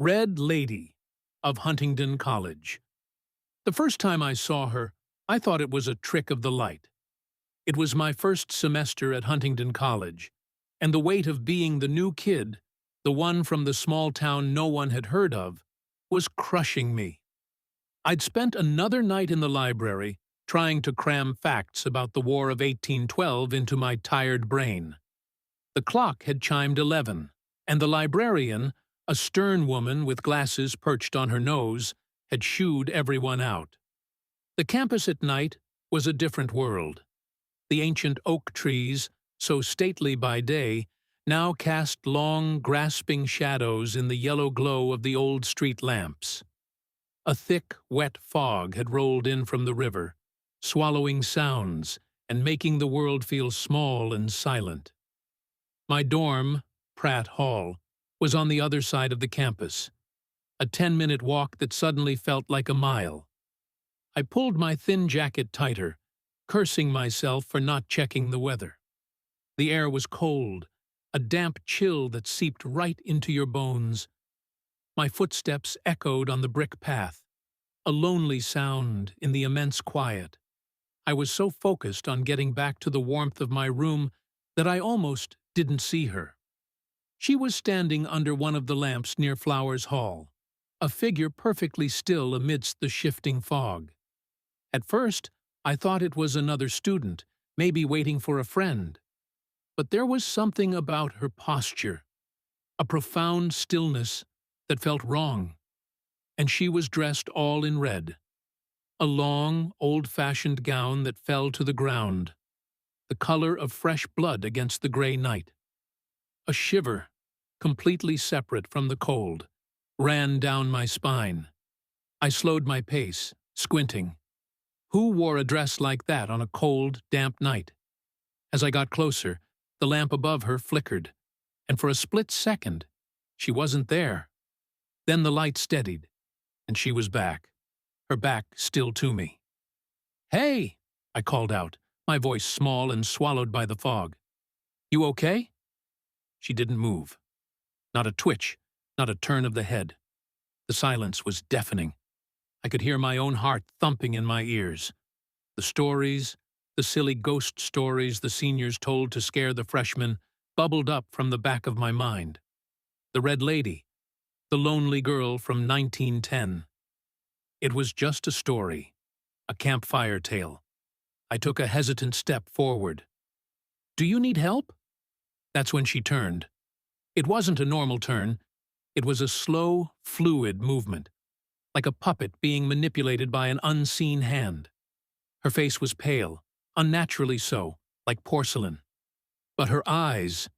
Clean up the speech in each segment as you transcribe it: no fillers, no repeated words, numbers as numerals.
Red Lady of Huntingdon College. The first time I saw her, I thought it was a trick of the light. It was my first semester at Huntingdon College, and the weight of being the new kid, the one from the small town no one had heard of, was crushing me. I'd spent another night in the library trying to cram facts about the War of 1812 into my tired brain. The clock had chimed 11, and the librarian, a stern woman with glasses perched on her nose, had shooed everyone out. The campus at night was a different world. The ancient oak trees, so stately by day, now cast long, grasping shadows in the yellow glow of the old street lamps. A thick, wet fog had rolled in from the river, swallowing sounds and making the world feel small and silent. My dorm, Pratt Hall, was on the other side of the campus, a 10-minute walk that suddenly felt like a mile. I pulled my thin jacket tighter, cursing myself for not checking the weather. The air was cold, a damp chill that seeped right into your bones. My footsteps echoed on the brick path, a lonely sound in the immense quiet. I was so focused on getting back to the warmth of my room that I almost didn't see her. She was standing under one of the lamps near Flowers Hall, a figure perfectly still amidst the shifting fog. At first, I thought it was another student, maybe waiting for a friend. But there was something about her posture, a profound stillness that felt wrong. And she was dressed all in red, a long, old-fashioned gown that fell to the ground, the color of fresh blood against the gray night. A shiver, completely separate from the cold, ran down my spine. I slowed my pace, squinting. Who wore a dress like that on a cold, damp night? As I got closer, the lamp above her flickered, and for a split second, she wasn't there. Then the light steadied, and she was back, her back still to me. "Hey!" I called out, my voice small and swallowed by the fog. "You okay?" She didn't move. Not a twitch, not a turn of the head. The silence was deafening. I could hear my own heart thumping in my ears. The stories, the silly ghost stories the seniors told to scare the freshmen, bubbled up from the back of my mind. The Red Lady, the lonely girl from 1910. It was just a story, a campfire tale. I took a hesitant step forward. "Do you need help?" That's when she turned. It wasn't a normal turn. It was a slow, fluid movement, like a puppet being manipulated by an unseen hand. Her face was pale, unnaturally so, like porcelain. But her eyes,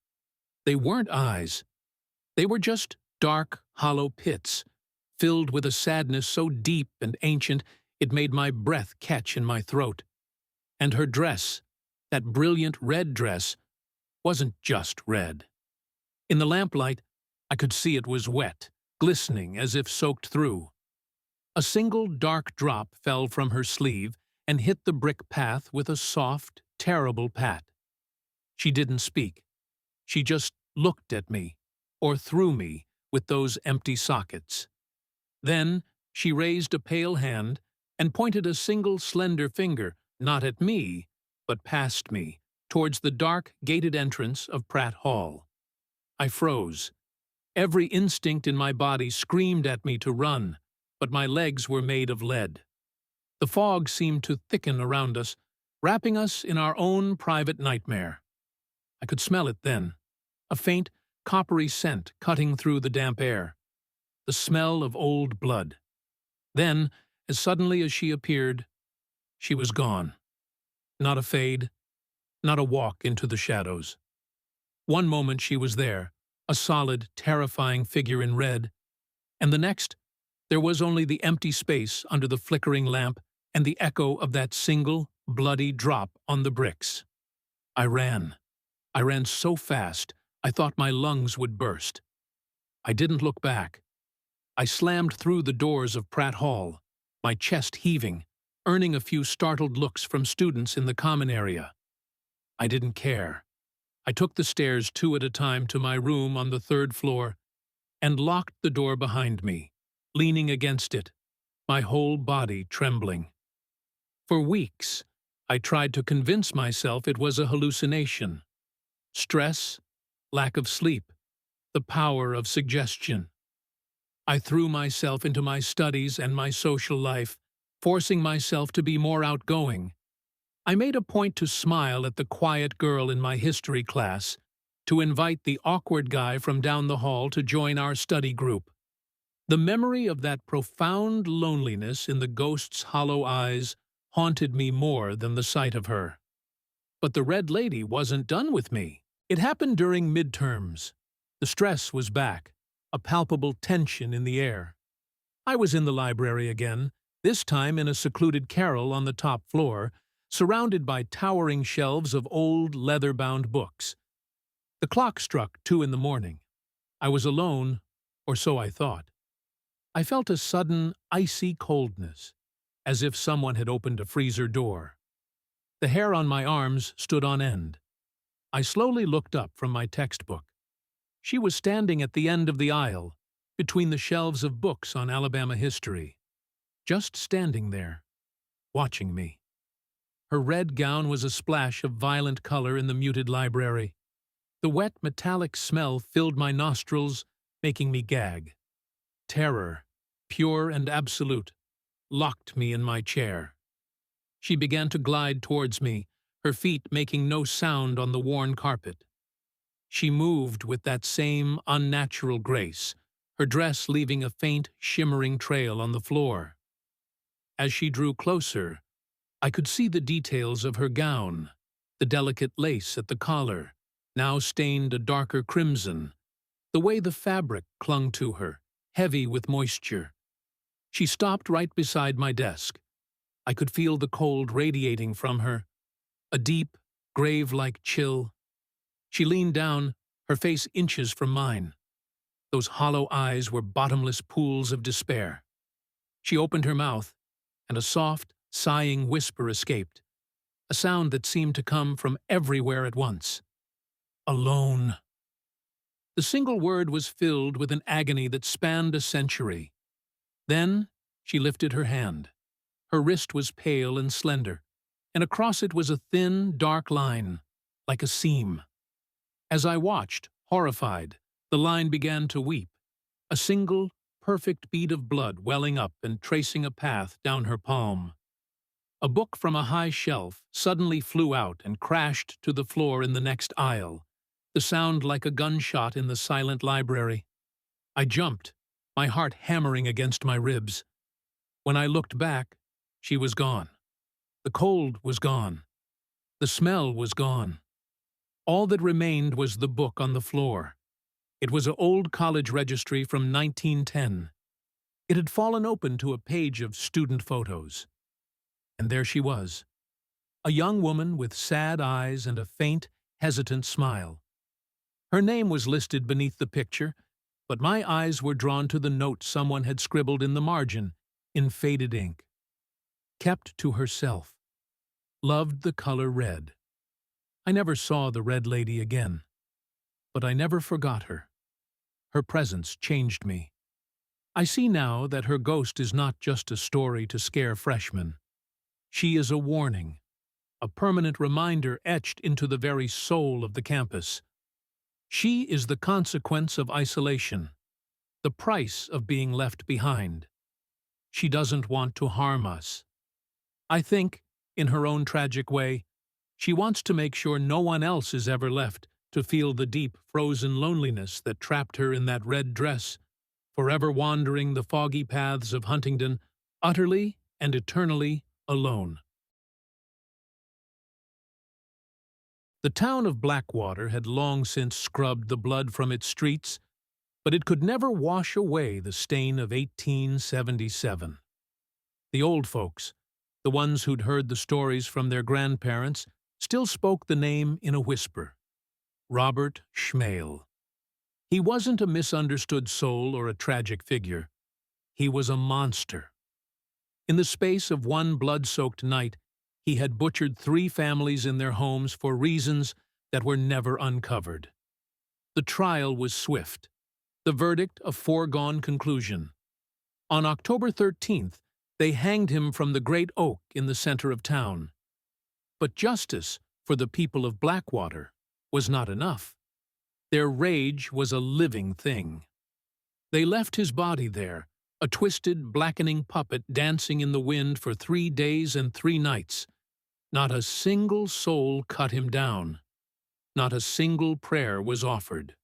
they weren't eyes. They were just dark, hollow pits, filled with a sadness so deep and ancient it made my breath catch in my throat. And her dress, that brilliant red dress, wasn't just red. In the lamplight, I could see it was wet, glistening as if soaked through. A single dark drop fell from her sleeve and hit the brick path with a soft, terrible pat. She didn't speak. She just looked at me, or through me, with those empty sockets. Then she raised a pale hand and pointed a single slender finger, not at me, but past me, towards the dark, gated entrance of Pratt Hall. I froze. Every instinct in my body screamed at me to run, but my legs were made of lead. The fog seemed to thicken around us, wrapping us in our own private nightmare. I could smell it then, a faint, coppery scent cutting through the damp air, the smell of old blood. Then, as suddenly as she appeared, she was gone. Not a fade, not a walk into the shadows. One moment she was there, a solid, terrifying figure in red, and the next, there was only the empty space under the flickering lamp and the echo of that single, bloody drop on the bricks. I ran. I ran so fast, I thought my lungs would burst. I didn't look back. I slammed through the doors of Pratt Hall, my chest heaving, earning a few startled looks from students in the common area. I didn't care. I took the stairs 2 at a time to my room on the 3rd floor, and locked the door behind me, leaning against it, my whole body trembling. For weeks, I tried to convince myself it was a hallucination. Stress, lack of sleep, the power of suggestion. I threw myself into my studies and my social life, forcing myself to be more outgoing. I made a point to smile at the quiet girl in my history class, to invite the awkward guy from down the hall to join our study group. The memory of that profound loneliness in the ghost's hollow eyes haunted me more than the sight of her. But the Red Lady wasn't done with me. It happened during midterms. The stress was back, a palpable tension in the air. I was in the library again, this time in a secluded carrel on the top floor, surrounded by towering shelves of old leather-bound books. The clock struck 2 in the morning. I was alone, or so I thought. I felt a sudden, icy coldness, as if someone had opened a freezer door. The hair on my arms stood on end. I slowly looked up from my textbook. She was standing at the end of the aisle, between the shelves of books on Alabama history. Just standing there, watching me. Her red gown was a splash of violent color in the muted library. The wet, metallic smell filled my nostrils, making me gag. Terror, pure and absolute, locked me in my chair. She began to glide towards me, her feet making no sound on the worn carpet. She moved with that same unnatural grace, her dress leaving a faint, shimmering trail on the floor. As she drew closer, I could see the details of her gown, the delicate lace at the collar, now stained a darker crimson, the way the fabric clung to her, heavy with moisture. She stopped right beside my desk. I could feel the cold radiating from her, a deep, grave-like chill. She leaned down, her face inches from mine. Those hollow eyes were bottomless pools of despair. She opened her mouth, and a soft, sighing whisper escaped, a sound that seemed to come from everywhere at once. Alone. The single word was filled with an agony that spanned a century. Then she lifted her hand. Her wrist was pale and slender, and across it was a thin, dark line, like a seam. As I watched, horrified, the line began to weep, a single, perfect bead of blood welling up and tracing a path down her palm. A book from a high shelf suddenly flew out and crashed to the floor in the next aisle, the sound like a gunshot in the silent library. I jumped, my heart hammering against my ribs. When I looked back, she was gone. The cold was gone. The smell was gone. All that remained was the book on the floor. It was an old college registry from 1910. It had fallen open to a page of student photos. And there she was, a young woman with sad eyes and a faint, hesitant smile. Her name was listed beneath the picture, but my eyes were drawn to the note someone had scribbled in the margin, in faded ink. Kept to herself. Loved the color red. I never saw the Red Lady again, but I never forgot her. Her presence changed me. I see now that her ghost is not just a story to scare freshmen. She is a warning, a permanent reminder etched into the very soul of the campus. She is the consequence of isolation, the price of being left behind. She doesn't want to harm us. I think, in her own tragic way, she wants to make sure no one else is ever left to feel the deep, frozen loneliness that trapped her in that red dress, forever wandering the foggy paths of Huntingdon, utterly and eternally alone. The town of Blackwater had long since scrubbed the blood from its streets, but it could never wash away the stain of 1877. The old folks, the ones who'd heard the stories from their grandparents, still spoke the name in a whisper. Robert Schmale. He wasn't a misunderstood soul or a tragic figure. He was a monster. In the space of one blood-soaked night, he had butchered 3 families in their homes for reasons that were never uncovered. The trial was swift. The verdict a foregone conclusion. On October 13th, they hanged him from the great oak in the center of town. But justice for the people of Blackwater was not enough. Their rage was a living thing. They left his body there, a twisted, blackening puppet dancing in the wind for 3 days and 3 nights. Not a single soul cut him down. Not a single prayer was offered.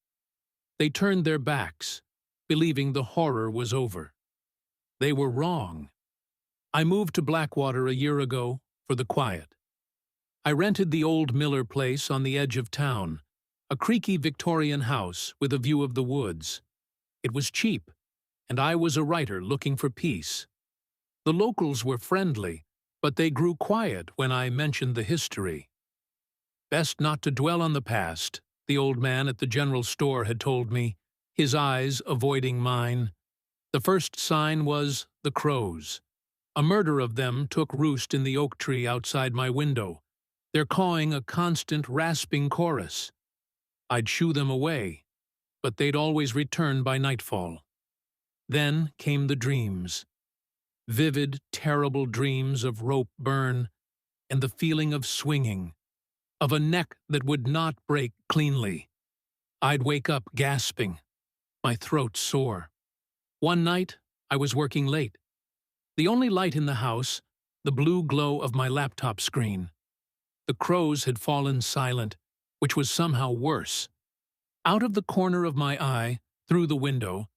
They turned their backs, believing the horror was over. They were wrong. I moved to Blackwater a year ago for the quiet. I rented the old Miller place on the edge of town, a creaky Victorian house with a view of the woods. It was cheap, and I was a writer looking for peace. The locals were friendly, but they grew quiet when I mentioned the history. Best not to dwell on the past, the old man at the general store had told me, his eyes avoiding mine. The first sign was the crows. A murder of them took roost in the oak tree outside my window, their cawing a constant rasping chorus. I'd shoo them away, but they'd always return by nightfall. Then came the dreams. Vivid, terrible dreams of rope burn and the feeling of swinging, of a neck that would not break cleanly. I'd wake up gasping, my throat sore. One night, I was working late. The only light in the house, the blue glow of my laptop screen. The crows had fallen silent, which was somehow worse. Out of the corner of my eye, through the window,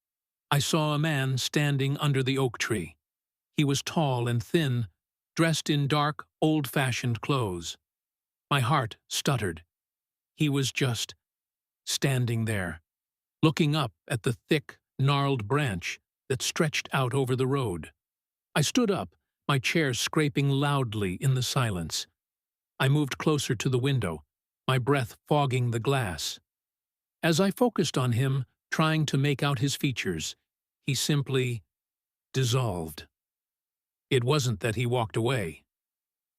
I saw a man standing under the oak tree. He was tall and thin, dressed in dark, old-fashioned clothes. My heart stuttered. He was just standing there, looking up at the thick, gnarled branch that stretched out over the road. I stood up, my chair scraping loudly in the silence. I moved closer to the window, my breath fogging the glass. As I focused on him, trying to make out his features, he simply dissolved. It wasn't that he walked away.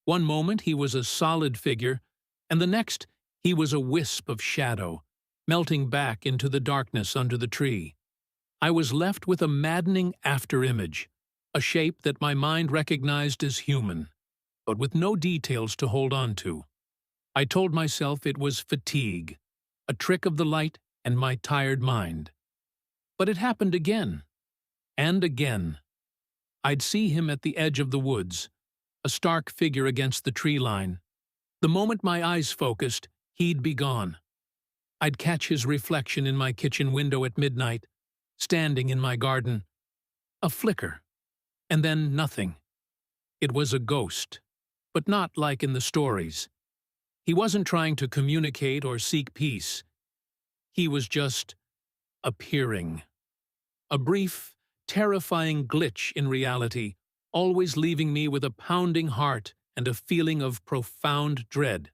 One moment he was a solid figure, and the next he was a wisp of shadow, melting back into the darkness under the tree. I was left with a maddening afterimage, a shape that my mind recognized as human, but with no details to hold on to. I told myself it was fatigue, a trick of the light and my tired mind. But it happened again, and again. I'd see him at the edge of the woods, a stark figure against the tree line. The moment my eyes focused, he'd be gone. I'd catch his reflection in my kitchen window at midnight, standing in my garden. A flicker, and then nothing. It was a ghost, but not like in the stories. He wasn't trying to communicate or seek peace. He was just appearing. A brief, terrifying glitch in reality, always leaving me with a pounding heart and a feeling of profound dread.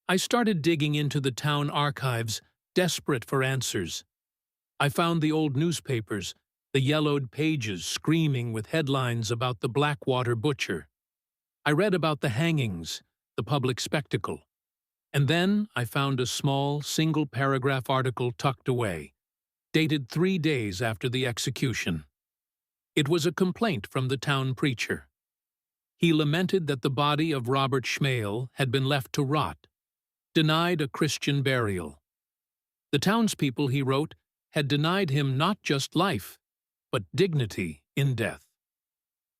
I started digging into the town archives, desperate for answers. I found the old newspapers, the yellowed pages screaming with headlines about the Blackwater butcher. I read about the hangings, the public spectacle. And then I found a small, single-paragraph article tucked away, dated 3 days after the execution. It was a complaint from the town preacher. He lamented that the body of Robert Schmale had been left to rot, denied a Christian burial. The townspeople, he wrote, had denied him not just life, but dignity in death.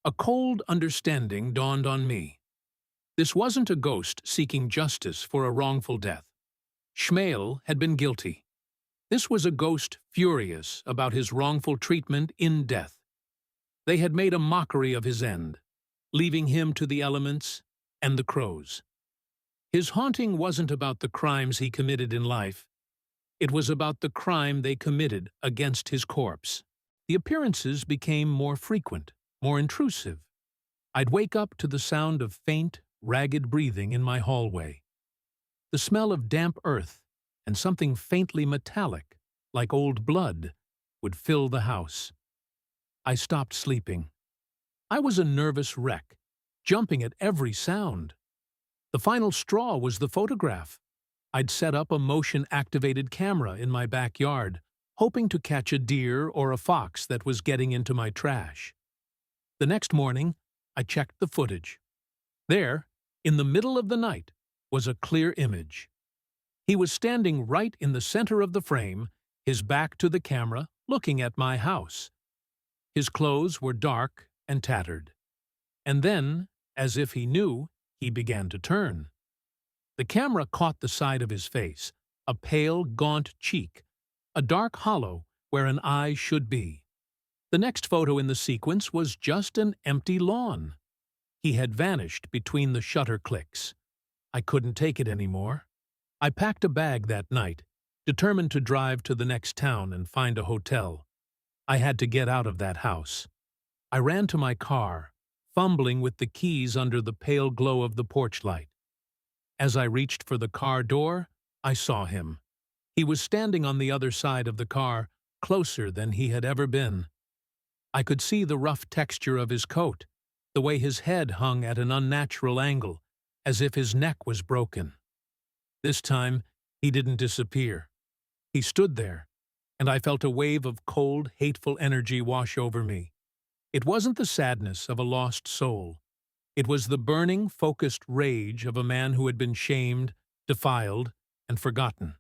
A cold understanding dawned on me. This wasn't a ghost seeking justice for a wrongful death. Schmale had been guilty. This was a ghost furious about his wrongful treatment in death. They had made a mockery of his end, leaving him to the elements and the crows. His haunting wasn't about the crimes he committed in life. It was about the crime they committed against his corpse. The appearances became more frequent, more intrusive. I'd wake up to the sound of faint, ragged breathing in my hallway. The smell of damp earth and something faintly metallic, like old blood, would fill the house. I stopped sleeping. I was a nervous wreck, jumping at every sound. The final straw was the photograph. I'd set up a motion-activated camera in my backyard, hoping to catch a deer or a fox that was getting into my trash. The next morning, I checked the footage. There, in the middle of the night, was a clear image. He was standing right in the center of the frame, his back to the camera, looking at my house. His clothes were dark and tattered. And then, as if he knew, he began to turn. The camera caught the side of his face, a pale, gaunt cheek, a dark hollow where an eye should be. The next photo in the sequence was just an empty lawn. He had vanished between the shutter clicks. I couldn't take it anymore. I packed a bag that night, determined to drive to the next town and find a hotel. I had to get out of that house. I ran to my car, fumbling with the keys under the pale glow of the porch light. As I reached for the car door, I saw him. He was standing on the other side of the car, closer than he had ever been. I could see the rough texture of his coat, the way his head hung at an unnatural angle, as if his neck was broken. This time, he didn't disappear. He stood there, and I felt a wave of cold, hateful energy wash over me. It wasn't the sadness of a lost soul. It was the burning, focused rage of a man who had been shamed, defiled, and forgotten.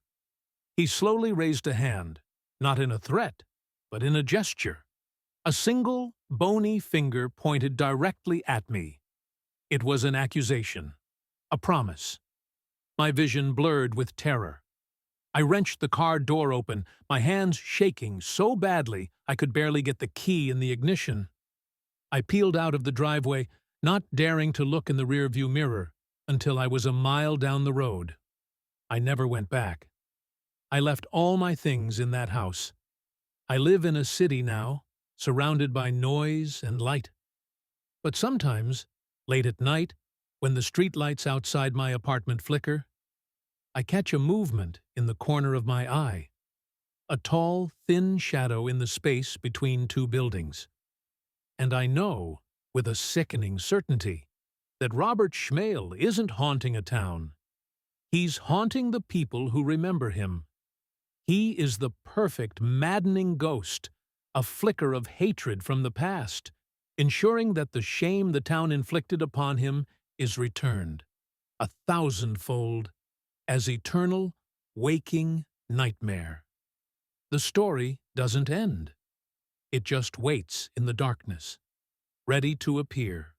He slowly raised a hand, not in a threat, but in a gesture. A single, bony finger pointed directly at me. It was an accusation, a promise. My vision blurred with terror. I wrenched the car door open, my hands shaking so badly I could barely get the key in the ignition. I peeled out of the driveway, not daring to look in the rearview mirror, until I was a mile down the road. I never went back. I left all my things in that house. I live in a city now, surrounded by noise and light. But sometimes, late at night, when the streetlights outside my apartment flicker, I catch a movement in the corner of my eye, a tall, thin shadow in the space between two buildings. And I know, with a sickening certainty, that Robert Schmale isn't haunting a town. He's haunting the people who remember him. He is the perfect, maddening ghost, a flicker of hatred from the past, ensuring that the shame the town inflicted upon him is returned, 1,000-fold, as eternal, waking nightmare. The story doesn't end. It just waits in the darkness, ready to appear.